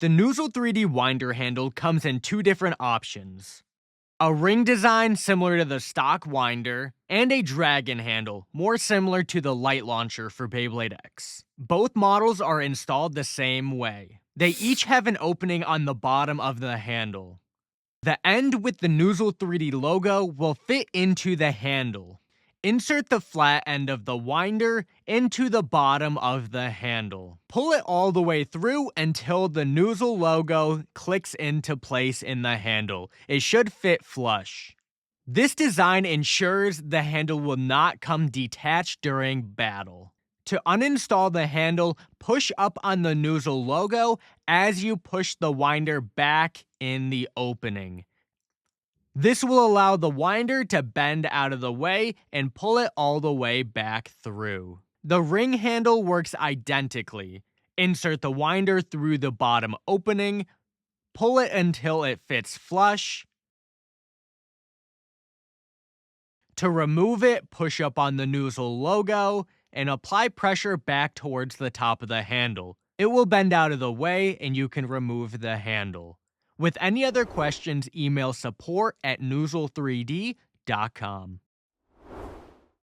The Noozle3D winder handle comes in two different options. A ring design similar to the stock winder, and a dragon handle, more similar to the light launcher for Beyblade X. Both models are installed the same way. They each have an opening on the bottom of the handle. The end with the Noozle3D logo will fit into the handle. Insert the flat end of the winder into the bottom of the handle. Pull it all the way through until the Noozle logo clicks into place in the handle. It should fit flush. This design ensures the handle will not come detached during battle. To uninstall the handle, push up on the Noozle logo as you push the winder back in the opening. This will allow the winder to bend out of the way and pull it all the way back through. The ring handle works identically. Insert the winder through the bottom opening, pull it until it fits flush. To remove it, push up on the Noozle logo and apply pressure back towards the top of the handle. It will bend out of the way and you can remove the handle. With any other questions, email support@noozle3d.com.